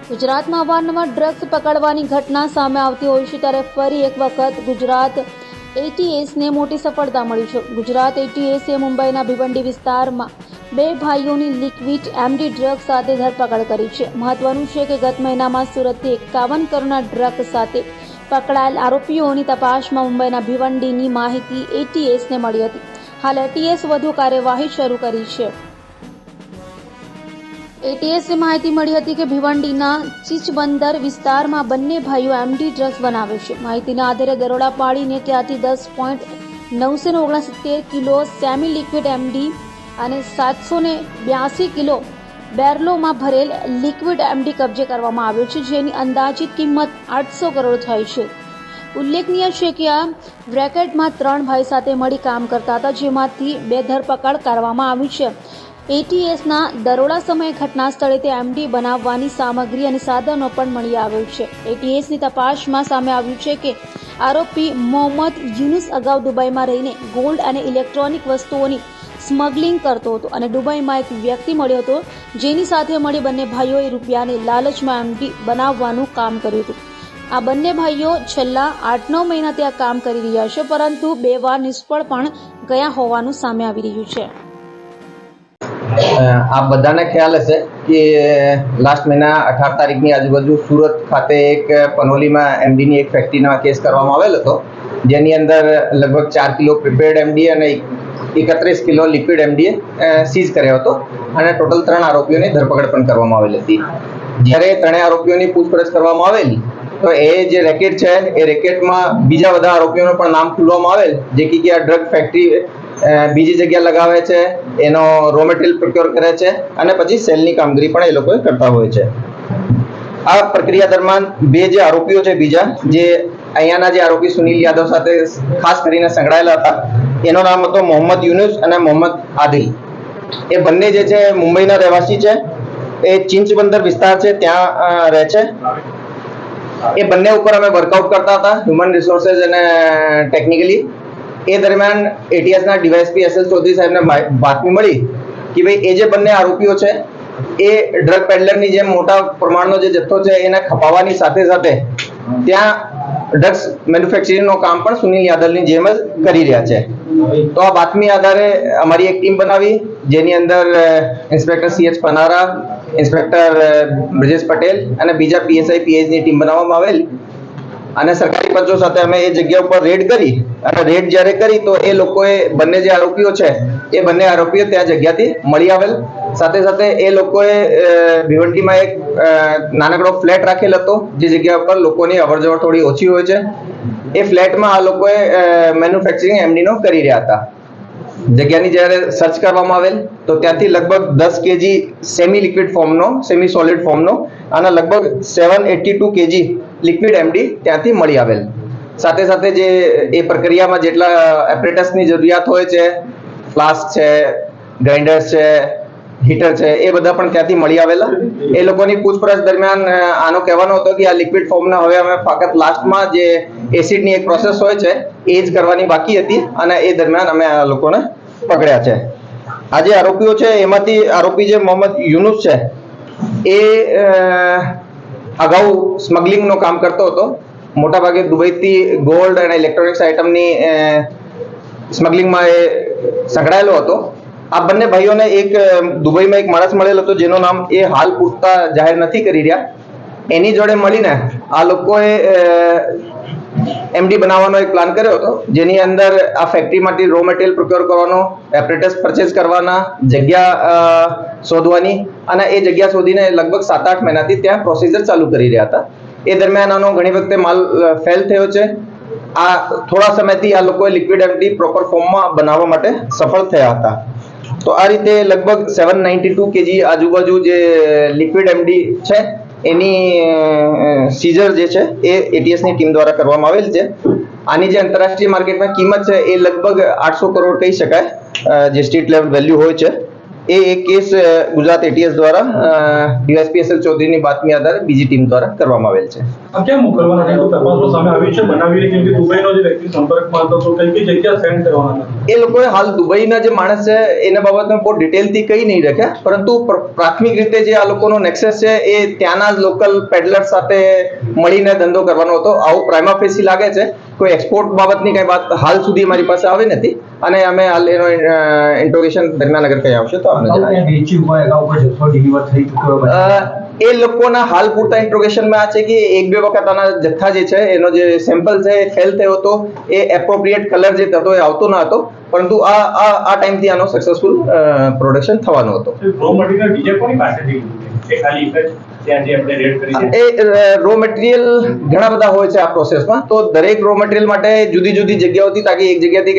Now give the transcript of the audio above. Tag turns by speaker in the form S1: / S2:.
S1: ગુજરાતમાં અવારનવાર ડ્રગ્સ પકડવાની ઘટના સામે આવતી હોય છે, ત્યારે ફરી એક વખત ગુજરાત એટીએસને મોટી સફળતા મળી છે. ગુજરાત એટીએસે મુંબઈના ભિવંડી વિસ્તારમાં 2 ભાઈઓની લિક્વિડ એમડી ડ્રગ્સ સાથે ધરપકડ કરી છે. મહત્વનું છે કે ગત મહિનામાં સુરતથી 51 કરોડના ડ્રગ્સ સાથે પકડાયેલ આરોપીઓની તપાસમાં મુંબઈના ભિવંડીની માહિતી એટીએસને મળી હતી. હાલ એટીએસ વધુ કાર્યવાહી શરૂ કરી છે. એટીએસને માહિતી મળી હતી કે ભિવંડીના ચીચબંદર વિસ્તારમાં બંને ભાઈઓ એમડી ડ્રગ્સ બનાવે છે. માહિતીના આધારે દરોડા પાડીને ત્યાંથી 10.969 કિલો સેમી લિક્વિડ એમડી અને 782 કિલો બેરલોમાં ભરેલ લિક્વિડ એમડી કબજે કરવામાં આવ્યો છે, જેની અંદાજિત કિંમત 800 કરોડ થાય છે. ઉલ્લેખનીય છે કે આ રેકેટમાં 3 ભાઈ સાથે મળી કામ કરતા હતા, જેમાંથી 2 ધરપકડ કરવામાં આવી છે. એટીએસના દરોડા સમયે ઘટના સ્થળેથી એમડી બનાવવાની સામગ્રી અને સાધનો પણ મળી આવ્યું છે. એટીએસની તપાસમાં સામે આવ્યું છે કે આરોપી મોહમ્મદ યુનુસ અગાઉ દુબઈમાં રહીને ગોલ્ડ અને ઇલેક્ટ્રોનિક વસ્તુઓની સ્મગલિંગ કરતો હતો અને દુબઈમાં એક વ્યક્તિ મળ્યો હતો, જેની સાથે મળી બંને ભાઈઓએ રૂપિયાની લાલચમાં એમડી બનાવવાનું કામ કર્યું હતું. આ બંને ભાઈઓ છેલ્લા 8-9 મહિનાથી આ કામ કરી રહ્યા છે, પરંતુ 2 વાર નિષ્ફળ પણ ગયા હોવાનું સામે આવી રહ્યું છે.
S2: आप બધાને ખ્યાલ હશે કે લાસ્ટ મહિના 18 તારીખની આજુબાજુ સુરત ખાતે એક પનોલીમાં એમડીની એક ફેક્ટરીમાં કેસ કરવામાં આવેલ હતો, જેની અંદર લગભગ 4 કિલો પ્રિપેર્ડ એમડી અને 31 કિલો લિક્વિડ એમડી સીઝ કર્યો હતો અને ટોટલ 3 આરોપીઓની ધરપકડ પણ કરવામાં આવેલી હતી. જ્યારે 3 આરોપીઓની પૂછપરછ કરવામાં આવેલી તો એ જે રેકેટ છે એ રેકેટમાં બીજા બધા આરોપીઓનું પણ નામ ખુલવામાં આવેલ, જે કે આ ડ્રગ ફેક્ટરી બીજી જગ્યા લગાવે છે, એનો રો મટીરિયલ પ્રોક્યોર કરે છે અને પછી સેલની કામગીરી પણ એ લોકો કરતા હોય છે. આ પ્રક્રિયા દરમિયાન 2 જે આરોપીઓ છે બીજા, જે અહીંયાના જે આરોપી સુનિલ યાદવ સાથે ખાસ કરીને સંકળાયેલા હતા, એનો નામ હતો મોહમ્મદ યુનુસ અને મોહમ્મદ આદિલ. એ બંને જે છે મુંબઈના રહેવાસી છે, એ ચિંચબંદર વિસ્તાર છે ત્યાં રહે છે. એ બંને ઉપર અમે વર્કઆઉટ કરતા હતા, હ્યુમન રિસોર્સિસ અને ટેકનિકલી. એ દરમિયાન એટીએસના ડીવાયએસપી એસએલ ચૌધરી સાહેબને બાતમી મળી કે ભાઈ એ જે બંને આરોપીઓ છે એ ડ્રગ પેડલરની જેમ મોટા પ્રમાણનો જે જથ્થો છે એને ખપાવવાની સાથે સાથે ત્યાં ડ્રગ્સ મેન્યુફેક્ચરિંગનું કામ પણ સુનિલ યાદવની જેમ જ કરી રહ્યા છે. તો આ બાતમી આધારે અમારી એક ટીમ બનાવી, જેની અંદર ઇન્સ્પેક્ટર CH પનારા, ઇન્સ્પેક્ટર બ્રજેશ પટેલ અને બીજા PSI PHની ટીમ બનાવવામાં આવેલી અને સરકારી પંચો સાથે અમે એ જગ્યા ઉપર રેડ કરી અને રેડ જ્યારે કરી તો એ લોકોએ બંને જે આરોપીઓ છે એ બંને આરોપીઓ ત્યાં જગ્યાથી મળી આવેલ. સાથે સાથે એ લોકોએ ભિવંડીમાં એક નાનકડો ફ્લેટ રાખેલ હતો, જે જગ્યા ઉપર લોકોની અવરજવર થોડી ઓછી હોય છે. એ ફ્લેટમાં આ લોકોએ મેન્યુફેક્ચરિંગ એમડીનો કરી રહ્યા હતા. જગ્યાની જ્યારે સર્ચ કરવામાં આવેલ તો ત્યાંથી લગભગ 10 kg સેમી લિક્વિડ ફોર્મનો, સેમી સોલિડ ફોર્મનો અને લગભગ 782 kg લિક્વિડ એમડી ત્યાંથી મળી આવેલ. સાથે સાથે જે એ પ્રક્રિયામાં જેટલા એપરેટસની જરૂરિયાત હોય છે, ફ્લાસ્ક છે, ગ્રાઇન્ડર્સ છે, હીટર છે, એ બધા પણ ત્યાંથી મળી આવેલા. એ લોકોની પૂછપરછ દરમિયાન આનો કહેવાનો હતો કે આ લિક્વિડ ફોર્મના હવે અમે ફક્ત લાસ્ટમાં જે એસિડની એક પ્રોસેસ હોય છે એ જ કરવાની બાકી હતી અને એ દરમિયાન અમે આ લોકોને પકડ્યા છે. આ જે આરોપીઓ છે એમાંથી આરોપી જે મોહમ્મદ યુનુસ છે એ અગાઉ સ્મગલિંગનું કામ કરતો હતો. મોટાભાગે દુબઈથી ગોલ્ડ અને ઇલેક્ટ્રોનિક્સ આઇટમની સ્મગલિંગમાં એ સંકળાયેલો હતો. આ બંને ભાઈઓને એક દુબઈમાં એક માણસ મળેલો હતો, જેનું નામ એ હાલ પૂછતા જાહેર નથી કરી રહ્યા. એની જોડે મળીને આ લોકોએ એમડી બનાવવાનો એક પ્લાન કર્યો હતો, જેની અંદર આ ફેક્ટરીમાંથી રો મટીરિયલ પ્રોક્યોર કરવાનો, એપરેટસ પરચેસ કરવાના, જગ્યા શોધવાની અને એ જગ્યા શોધીને લગભગ 7-8 મહિનાથી ત્યાં પ્રોસિજર ચાલુ કરી રહ્યા હતા. એ દરમિયાન આનો ઘણી વખતે માલ ફેલ થયો છે. આ થોડા સમયથી આ લોકોએ લિક્વિડ એમડી પ્રોપર ફોર્મમાં બનાવવા માટે સફળ થયા હતા. તો આ રીતે લગભગ 792 kg આજુબાજુ જે લિક્વિડ એમડી છે એની સીઝર જે છે એ એટીએસની ટીમ દ્વારા કરવામાં આવેલ છે. આની જે આંતરરાષ્ટ્રીય માર્કેટમાં કિંમત છે એ લગભગ 800 કરોડ કહી શકાય, જે સ્ટ્રીટ લેવલ વેલ્યુ હોય છે. એ એક કેસ ગુજરાત એટીએસ દ્વારા ડીવાયએસપી ચૌધરીની બાતમી આધારે બીજી ટીમ દ્વારા કરવામાં આવેલ છે.
S3: આ કેમ મોકલવાના છે? તપાસમાં સામે આવી છે બનાવીને, કેમ કે દુબઈનો જે વ્યક્તિ સંપર્કમાં હતો તો કઈ કઈ જગ્યા સેન્ડ કરવાના હતા?
S2: એ લોકોએ હાલ દુબઈના જે માણસ છે એના બાબતમાં બહુ ડિટેલથી કહી નહીં રાખ્યા, પરંતુ પ્રાથમિક રીતે જે આ લોકોનો નેક્સસ છે એ ત્યાંના જ લોકલ પેડલર સાથે મળીને ધંધો કરવાનો હતો, આવું પ્રાઇમા ફેસી લાગે છે. કોઈ એક્સપોર્ટ બાબતની કઈ વાત હાલ સુધી અમારી પાસે આવી નથી અને અમે હાલ એનો ઇન્ટ્રોગેશન દરમિયાન અગર કઈ આવશે તો આપણે એ લોકોના હાલ પૂરતા ઇન્ટ્રોગેશનમાં આ છે કે એક બે વખત આના જથ્થા જે છે એનો જે સેમ્પલ છે એ ફેલ થયો હતો, એ એપ્રોપ્રિએટ કલર જે હતો એ આવતો ન હતો, પરંતુ આ ટાઈમથી આનો સક્સેસફુલ પ્રોડક્શન થવાનો હતો.
S3: રો મટીરિયલ બીજા કોની પાસેથી લીધું છે? ખાલી એક જ ત્યાં જે આપણે રેડ કરી છે?
S2: એ રો મટીરિયલ ઘણા બધા હોય છે આ પ્રોસેસમાં, તો દરેક રો મટીરિયલ માટે જુદી જુદી જગ્યાઓથી, તાકી એક જગ્યાથી